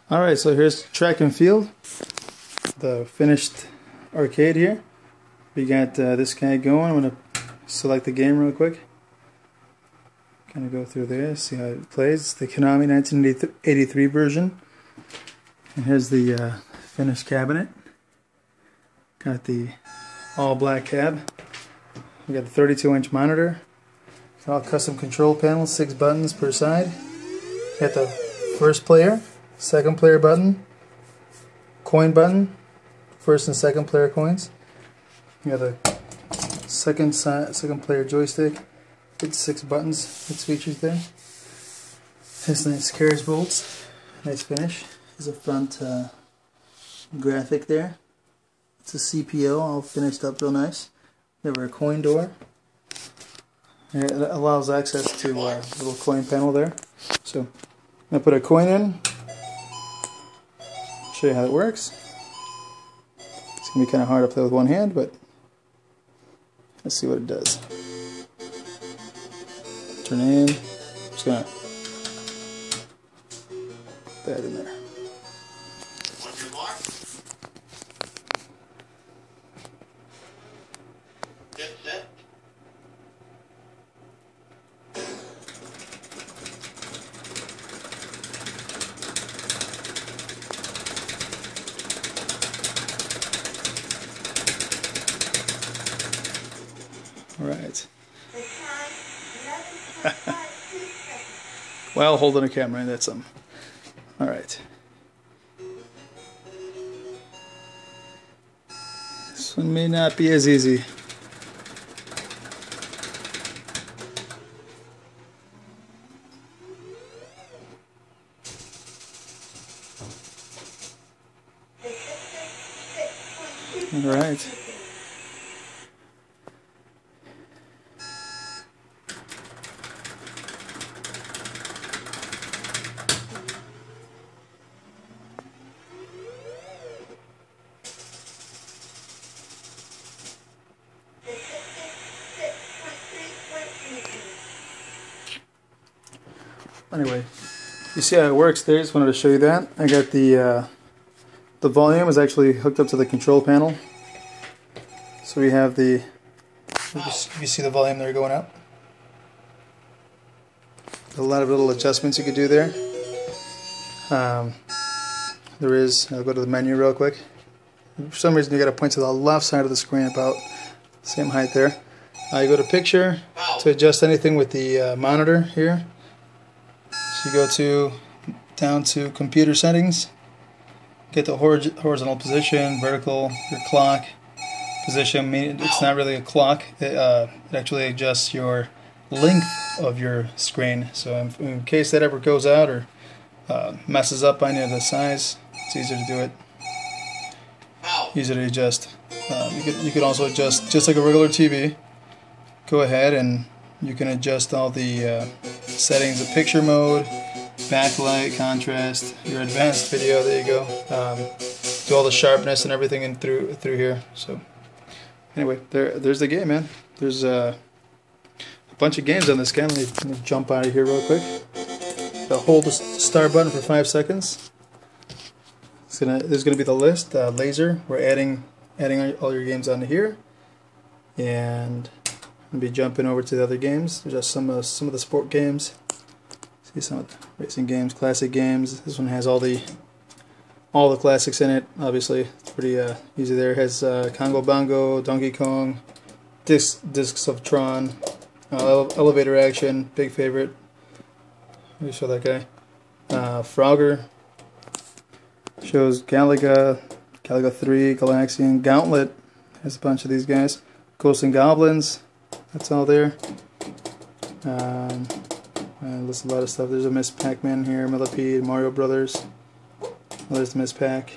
Alright, so here's track and field, the finished arcade here. We got this guy going. I'm going to select the game real quick. Kind of go through there, see how it plays. It's the Konami 1983 version. And here's the finished cabinet. Got the all black cab. We got the 32-inch monitor. All custom control panels, 6 buttons per side. Got the first player, second player button, coin button, first and second player coins. You got the second player joystick. It's 6 buttons. It's features there. Has nice carriage bolts. Nice finish. There's a front graphic there. It's a CPO, all finished up real nice. We have our coin door. It allows access to a little coin panel there. So I'm going to put a coin in. Show you how it works. It's going to be kind of hard to play with one hand, but let's see what it does. Turn it in. Just going to put that in there. Get set. All right. Well, holding a camera, that's something. All right. This one may not be as easy. All right. Anyway, you see how it works there. Just wanted to show you that. I got the volume is actually hooked up to the control panel. So we have the, you see the volume there going up. A lot of little adjustments you could do there. There is, I'll go to the menu real quick. For some reason you got to point to the left side of the screen, about the same height there. You go to picture to adjust anything with the monitor here. So you go down to computer settings, get the horizontal position, vertical, your clock position. It's not really a clock, it actually adjusts your length of your screen. So in case that ever goes out or messes up on you the size, it's easier to do it. Easy to adjust. You could also adjust just like a regular TV. Go ahead and you can adjust all the settings, the picture mode, backlight, contrast, your advanced video. There you go. Do all the sharpness and everything in through here. So anyway, there's the game, man. There's a bunch of games on this game. Let me jump out of here real quick. Hold the start button for 5 seconds. There's gonna be the list, laser. We're adding all your games onto here, and I'll be jumping over to the other games. There's just some of the sport games. See some of the racing games, classic games. This one has all the classics in it. Obviously, it's pretty easy there. It has Congo Bongo, Donkey Kong, Discs of Tron, Elevator Action, big favorite. Let me show that guy. Frogger. Shows Galaga 3, Galaxian, Gauntlet. Has a bunch of these guys. Ghosts and Goblins. That's all there. And there's a lot of stuff. There's a Miss Pac-Man here, Millipede, Mario Brothers. There's the Miss Pac.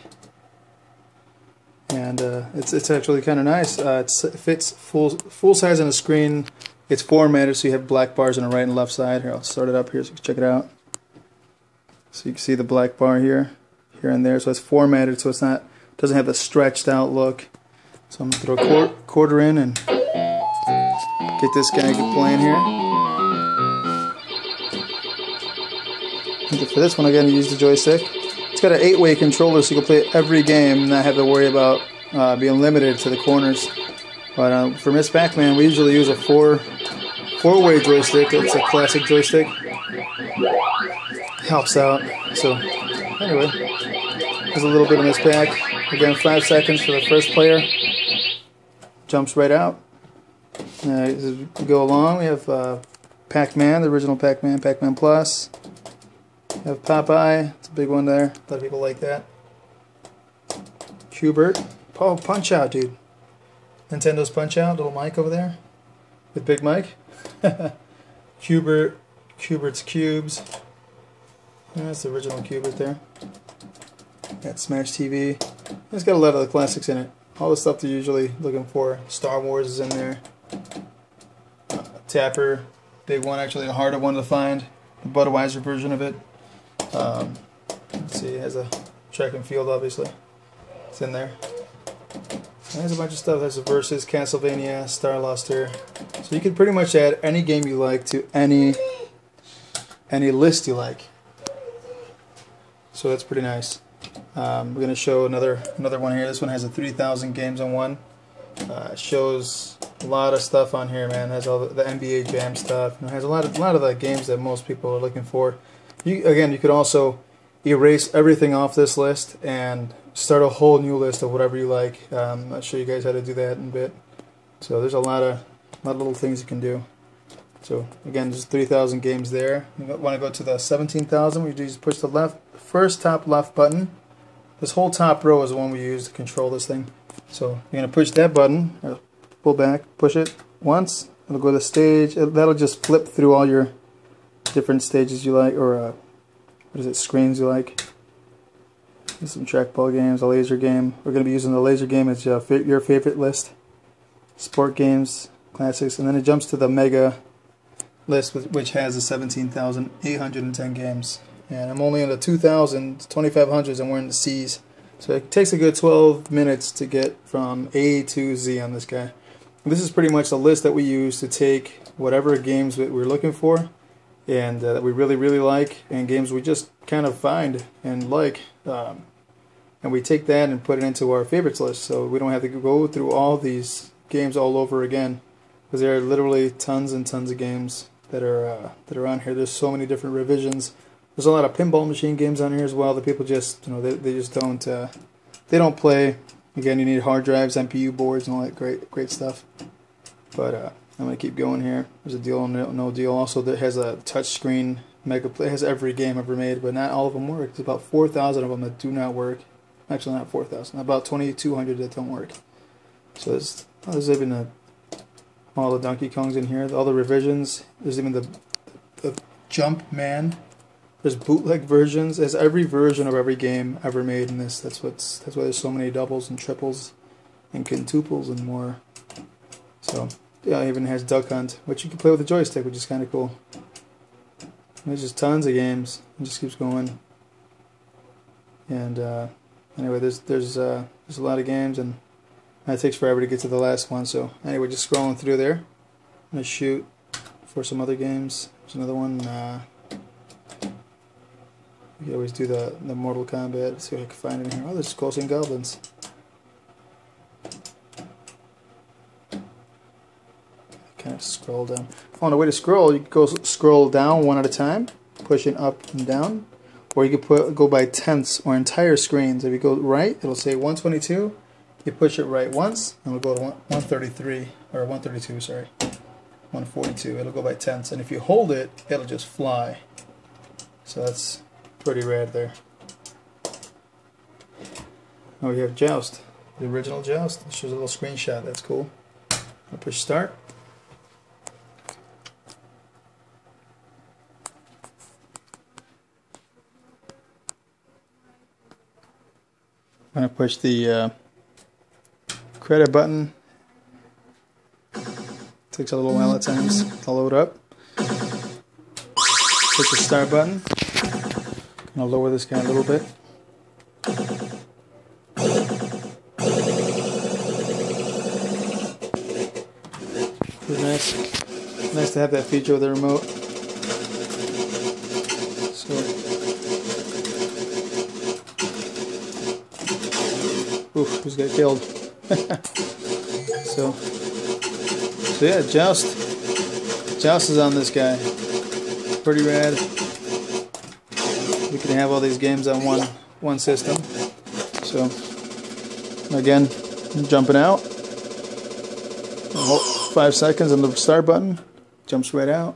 And it's actually kind of nice. It fits full size on a screen. It's formatted so you have black bars on the right and left side. Here, I'll start it up here so you can check it out. So you can see the black bar here and there. So it's formatted so doesn't have the stretched out look. So I'm gonna throw a quarter in and get this guy playing here. And for this one, I'm going to use the joystick. It's got an 8-way controller, so you can play every game and not have to worry about being limited to the corners. But for Miss Pac-Man, we usually use a four-way joystick. It's a classic joystick. Helps out. So anyway, there's a little bit of Miss Pac. Again, 5 seconds for the first player. Jumps right out. As we go along, we have Pac-Man, the original Pac-Man, Pac-Man Plus. We have Popeye. It's a big one there. A lot of people like that. Hubert. Oh, Punch-Out, dude. Nintendo's Punch-Out, little Mike over there. With Big Mike. Hubert's Cubes. That's the original Hubert there. Got Smash TV. It's got a lot of the classics in it. All the stuff they're usually looking for. Star Wars is in there. Tapper, big one, actually a harder one to find. The Budweiser version of it. Let's see, it has a track and field, obviously. It's in there. And there's a bunch of stuff. There's a Versus, Castlevania, Star Luster. So you can pretty much add any game you like to any list you like. So that's pretty nice. We're going to show another one here. This one has a 3,000 games on one. Shows a lot of stuff on here, man. It has all the NBA Jam stuff. It has a lot of the games that most people are looking for. You could also erase everything off this list and start a whole new list of whatever you like. I'll show you guys how to do that in a bit. So there's a lot of little things you can do. So again, there's 3,000 games there. You want to go to the 17,000. We just push the first top left button. This whole top row is the one we use to control this thing. So you're going to push that button, or pull back, push it once. It'll go to stage. That'll just flip through all your different stages you like, or screens you like. There's some trackball games, a laser game. We're going to be using the laser game as your favorite list. Sport games, classics, and then it jumps to the mega list, which has the 17,810 games. And I'm only in the 2,000, 2,500s, and we're in the C's. So it takes a good 12 minutes to get from A to Z on this guy. And this is pretty much the list that we use to take whatever games that we're looking for and that we really, really like, and games we just kind of find and like. And we take that and put it into our favorites list, so we don't have to go through all these games all over again, because there are literally tons and tons of games that are on here. There's so many different revisions. There's a lot of pinball machine games on here as well that people just, they just don't play. Again, you need hard drives, MPU boards, and all that great stuff. But I'm gonna keep going here. There's a deal, no deal. Also, that has a touch screen mega play. It has every game ever made, but not all of them work. There's about 4,000 of them that do not work. Actually, not 4,000. About 2,200 that don't work. So there's even all the Donkey Kongs in here. All the revisions. There's even the Jump Man. There's bootleg versions. There's every version of every game ever made in this. That's why there's so many doubles and triples and quintuples and more. So yeah, it even has Duck Hunt, which you can play with a joystick, which is kind of cool. And there's just tons of games. It just keeps going. And anyway, there's a lot of games, and it takes forever to get to the last one. So anyway, just scrolling through there. I'm gonna shoot for some other games. There's another one. You can always do the Mortal Kombat. Let's see what I can find in here. Oh, there's Ghosts and Goblins. Kind of scroll down. On the way to scroll, you can go scroll down one at a time, pushing up and down, or you can go by tenths or entire screens. If you go right, it'll say 122. You push it right once, and it'll go to 133 or 132. Sorry, 142. It'll go by tenths, and if you hold it, it'll just fly. So that's pretty rad there. Oh, we have Joust, the original Joust. It shows a little screenshot. That's cool. I'll push start. I'm going to push the credit button. Takes a little while at times to load up. Push the start button. I'm going to lower this guy a little bit. Pretty nice. Nice to have that feature with the remote. So Oof, who's got killed? So yeah, Joust is on this guy. Pretty rad. We can have all these games on one system. So again, jumping out. 5 seconds on the start button. Jumps right out.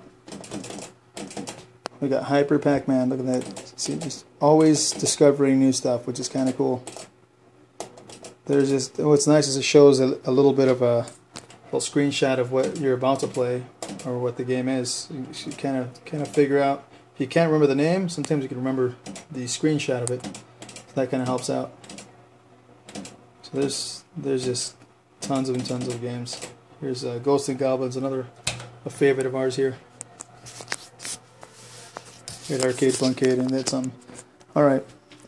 We got Hyper Pac-Man. Look at that. See, just always discovering new stuff, which is kind of cool. There's just, what's nice is it shows a little bit of a little screenshot of what you're about to play or what the game is. You kind of figure out. If you can't remember the name, sometimes you can remember the screenshot of it. So that kind of helps out. So there's just tons and tons of games. Here's Ghosts and Goblins, a favorite of ours here. We got Arcade Funkade, and that's all right.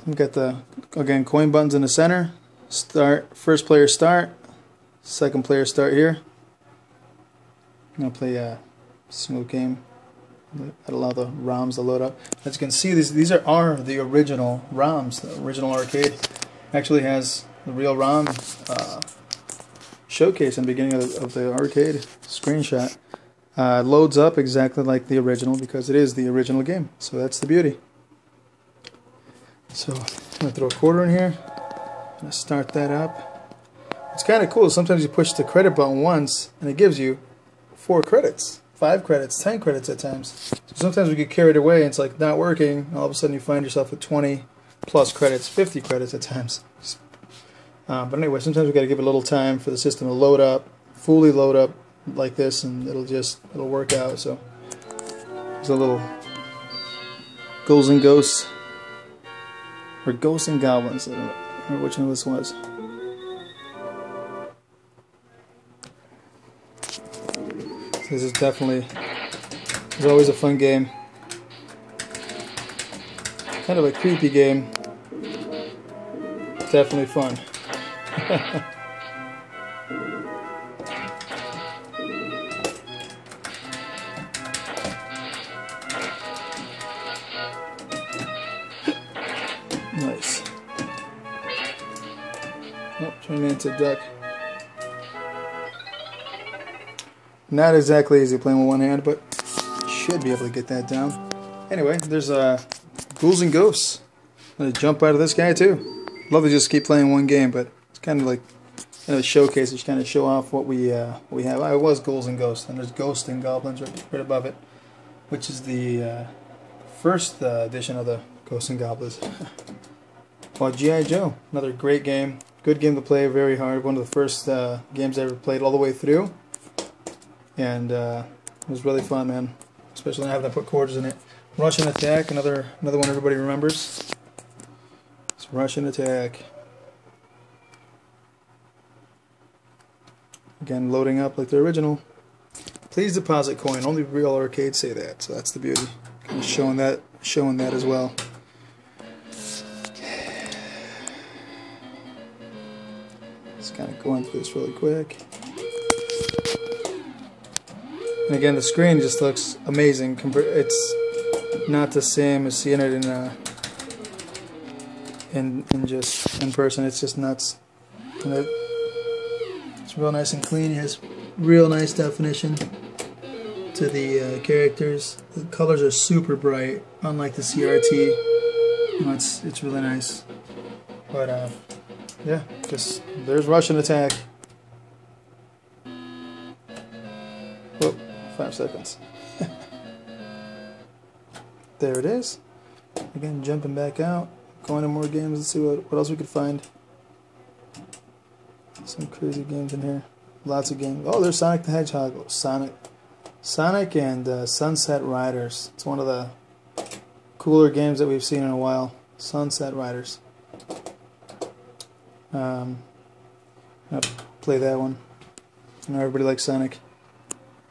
We got the again coin buttons in the center. Start, first player start, second player start here. I'm gonna play a single game. I'd allow the ROMs to load up. As you can see, these are the original ROMs. The original arcade actually has the real ROM showcase in the beginning of the arcade screenshot. Loads up exactly like the original because it is the original game. So that's the beauty. So I'm gonna throw a quarter in here. I'm gonna start that up. It's kind of cool. Sometimes you push the credit button once and it gives you 4 credits, 5 credits, 10 credits at times. So sometimes we get carried away and it's like not working. All of a sudden you find yourself with 20 plus credits, 50 credits at times. But anyway, sometimes we got to give it a little time for the system to load up, fully load up like this, and it'll work out. So there's a little Ghouls and Ghosts, or Ghosts and Goblins. I don't remember which one this was. This is definitely, it's always a fun game. Kind of a creepy game. Definitely fun. Nice. Oh, turning into a duck. Not exactly easy playing with one hand, but should be able to get that down. Anyway, there's Ghouls and Ghosts. I'm gonna jump out of this guy too. Love to just keep playing one game, but it's kind of like a showcase. It's kind of show off what we have. I was Ghouls and Ghosts, and there's Ghosts and Goblins right above it, which is the first edition of the Ghosts and Goblins. Well, G.I. Joe, another great game. Good game to play, very hard. One of the first games I ever played all the way through. And it was really fun, man. Especially when I have to put quarters in it. Rush and Attack, another one everybody remembers. It's Rush and Attack. Again, loading up like the original. Please deposit coin. Only real arcades say that, so that's the beauty. Kind of showing that as well. Just kind of going through this really quick. And again, the screen just looks amazing. It's not the same as seeing it in person. It's just nuts. And it's real nice and clean. It has real nice definition to the characters. The colors are super bright, unlike the CRT. You know, it's really nice. But yeah, just there's Rush and Attack. Whoop, 5 seconds. There it is. Again, jumping back out, going to more games. Let's see what else we could find. Some crazy games in here. Lots of games. Oh, there's Sonic the Hedgehog. Oh, Sonic and Sunset Riders. It's one of the cooler games that we've seen in a while. Sunset Riders. I'll play that one. I know everybody likes Sonic.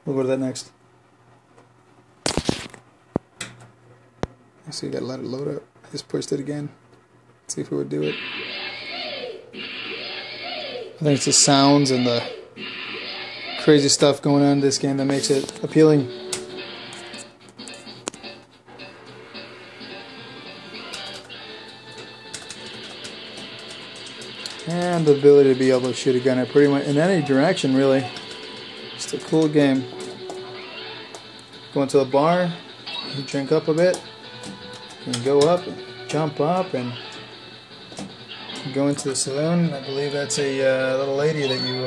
We'll go to that next. So you gotta let it load up. I just pushed it again. Let's see if it would do it. I think it's the sounds and the crazy stuff going on in this game that makes it appealing. and the ability to be able to shoot a gun at pretty much in any direction, really. Just a cool game. Go into a bar, you drink up a bit, and go up, and jump up, and go into the saloon. I believe that's a little lady that you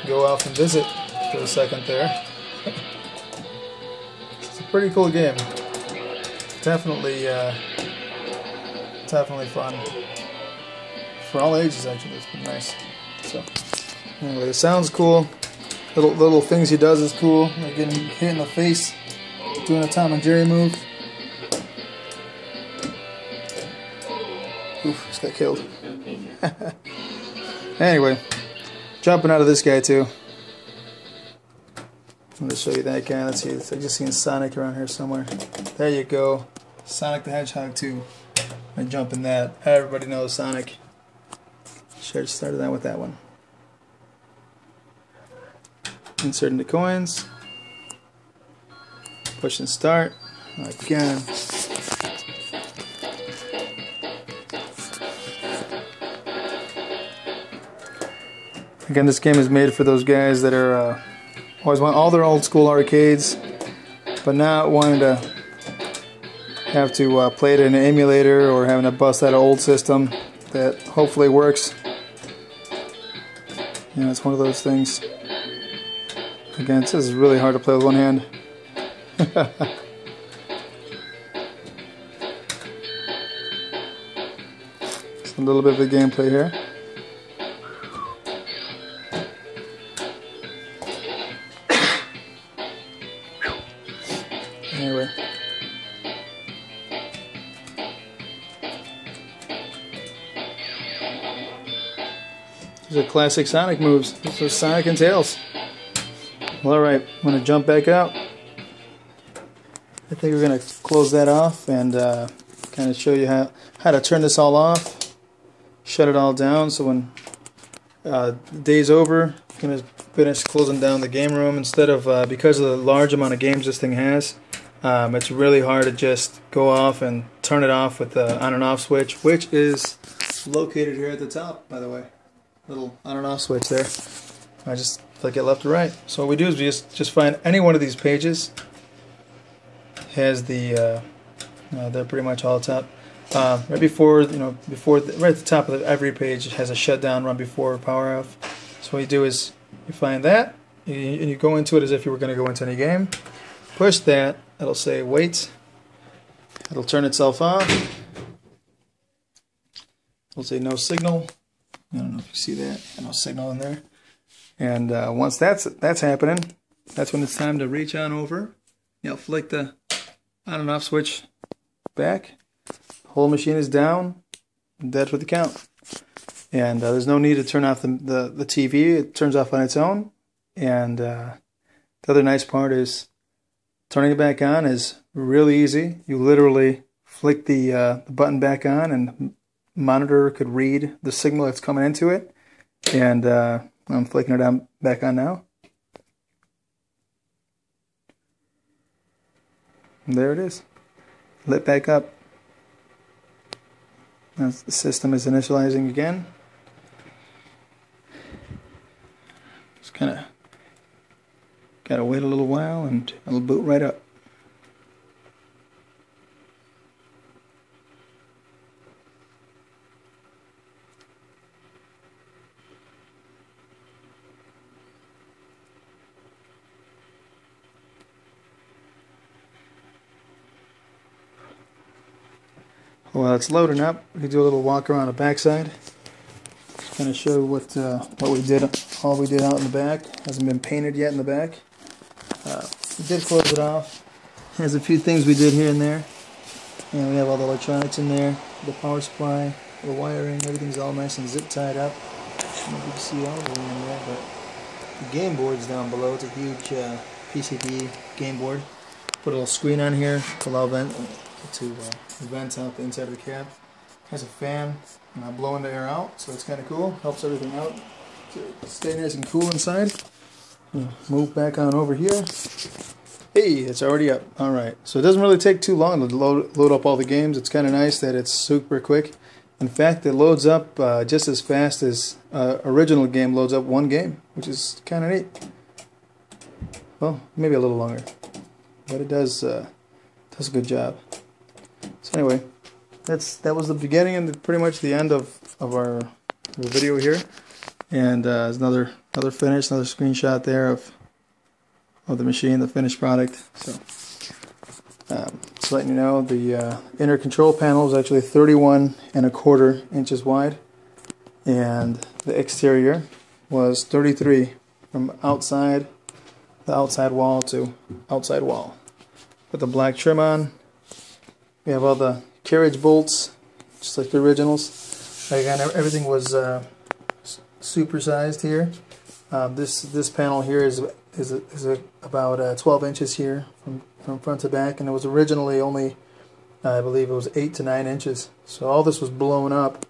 go off and visit for a second there. It's a pretty cool game. Definitely fun. For all ages, actually. It's been nice. So, anyway, the sound's cool. Little things he does is cool. Like getting hit in the face, doing a Tom and Jerry move. Oof, just got killed. Anyway, jumping out of this guy too. I'm going to show you that guy. Let's see. I just seen Sonic around here somewhere. There you go. Sonic the Hedgehog 2. I jump in that. Everybody knows Sonic. Should have started out with that one. Inserting the coins. Push and start. Again. Again, this game is made for those guys that are always want all their old school arcades, but not wanting to have to play it in an emulator or having to bust out an old system that hopefully works. You know, it's one of those things. Again, this is really hard to play with one hand. Just a little bit of the gameplay here. Anyway. These are classic Sonic moves. These are Sonic and Tails. Well, alright, I'm going to jump back out. I think we're going to close that off and kind of show you how to turn this all off. Shut it all down so when the day's over, I'm going to finish closing down the game room. Instead of, because of the large amount of games this thing has, it's really hard to just go off and turn it off with the on and off switch, which is located here at the top, by the way. Little on and off switch there. I just flick it left or right. So what we do is we just find any one of these pages has the they're pretty much all top. Right before right at the top of every page it has a shutdown run before power off. So what you do is you find that and you go into it as if you were going to go into any game. Push that. It'll say wait. It'll turn itself off. It'll say no signal. I don't know if you see that. No signal in there. And once that's happening, that's when it's time to reach on over. You know, flick the on and off switch back. Whole machine is down. That's with the count. And there's no need to turn off the TV. It turns off on its own. And the other nice part is turning it back on is really easy. You literally flick the button back on, and the monitor could read the signal that's coming into it. And I'm flicking it back on now. And there it is. Lit back up. As the system is initializing again. Just kind of gotta wait a little while and it'll boot right up. While it's loading up, we can do a little walk around the backside. Just kind of show what we did, all we did out in the back. Hasn't been painted yet in the back. We did close it off. Has a few things we did here and there. And we have all the electronics in there, the power supply, the wiring, everything's all nice and zip tied up. I don't know if you can see all the way in there, but the game board's down below. It's a huge PCB game board. Put a little screen on here to allow vents out the inside of the cab. Has a fan blowing the air out, so it's kind of cool. Helps everything out to stay nice and cool inside. Move back on over here. Hey, it's already up. Alright, so it doesn't really take too long to load up all the games. It's kind of nice that it's super quick. In fact, it loads up just as fast as original game loads up one game, which is kind of neat. Well, maybe a little longer, but it does a good job. So anyway, that was the beginning and pretty much the end of our video here. And there's another finish, another screenshot there of the machine, the finished product. So just letting you know, the inner control panel is actually 31¼ inches wide, and the exterior was 33 from the outside wall to outside wall. Put the black trim on. We have all the carriage bolts, just like the originals. Again, everything was supersized here. This panel here is about 12 inches here from front to back, and it was originally only, I believe it was 8 to 9 inches. So all this was blown up,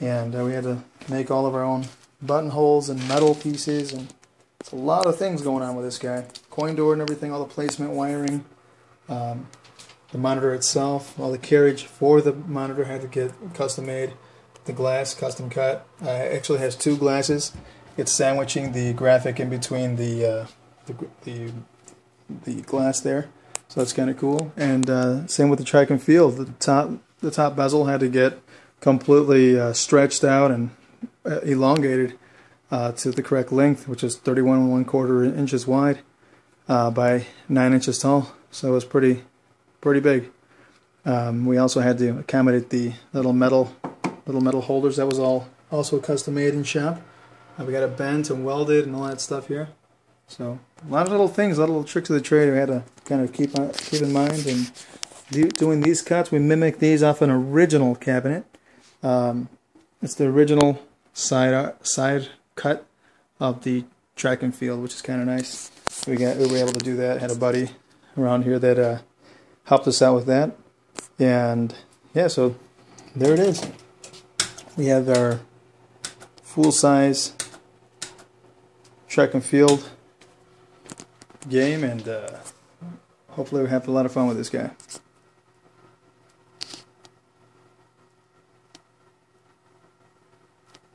and we had to make all of our own buttonholes and metal pieces, and it's a lot of things going on with this guy. Coin door and everything, all the placement wiring, the monitor itself, all the carriage for the monitor had to get custom made. The glass custom cut. Actually has two glasses. It's sandwiching the graphic in between the glass there, so that's kind of cool. And same with the track and field. The top bezel had to get completely stretched out and elongated to the correct length, which is 31¼ inches wide by 9 inches tall. So it was pretty big. We also had to accommodate the little metal holders. That was all also custom made in shop. We got it bent and welded and all that stuff here. So a lot of little things, a lot of little tricks of the trade we had to kind of keep in mind. And doing these cuts, we mimic these off an original cabinet. It's the original side cut of the track and field, which is kind of nice. We were able to do that. Had a buddy around here that helped us out with that. And yeah, so there it is. We have our full-size track and field game, and hopefully we have a lot of fun with this guy.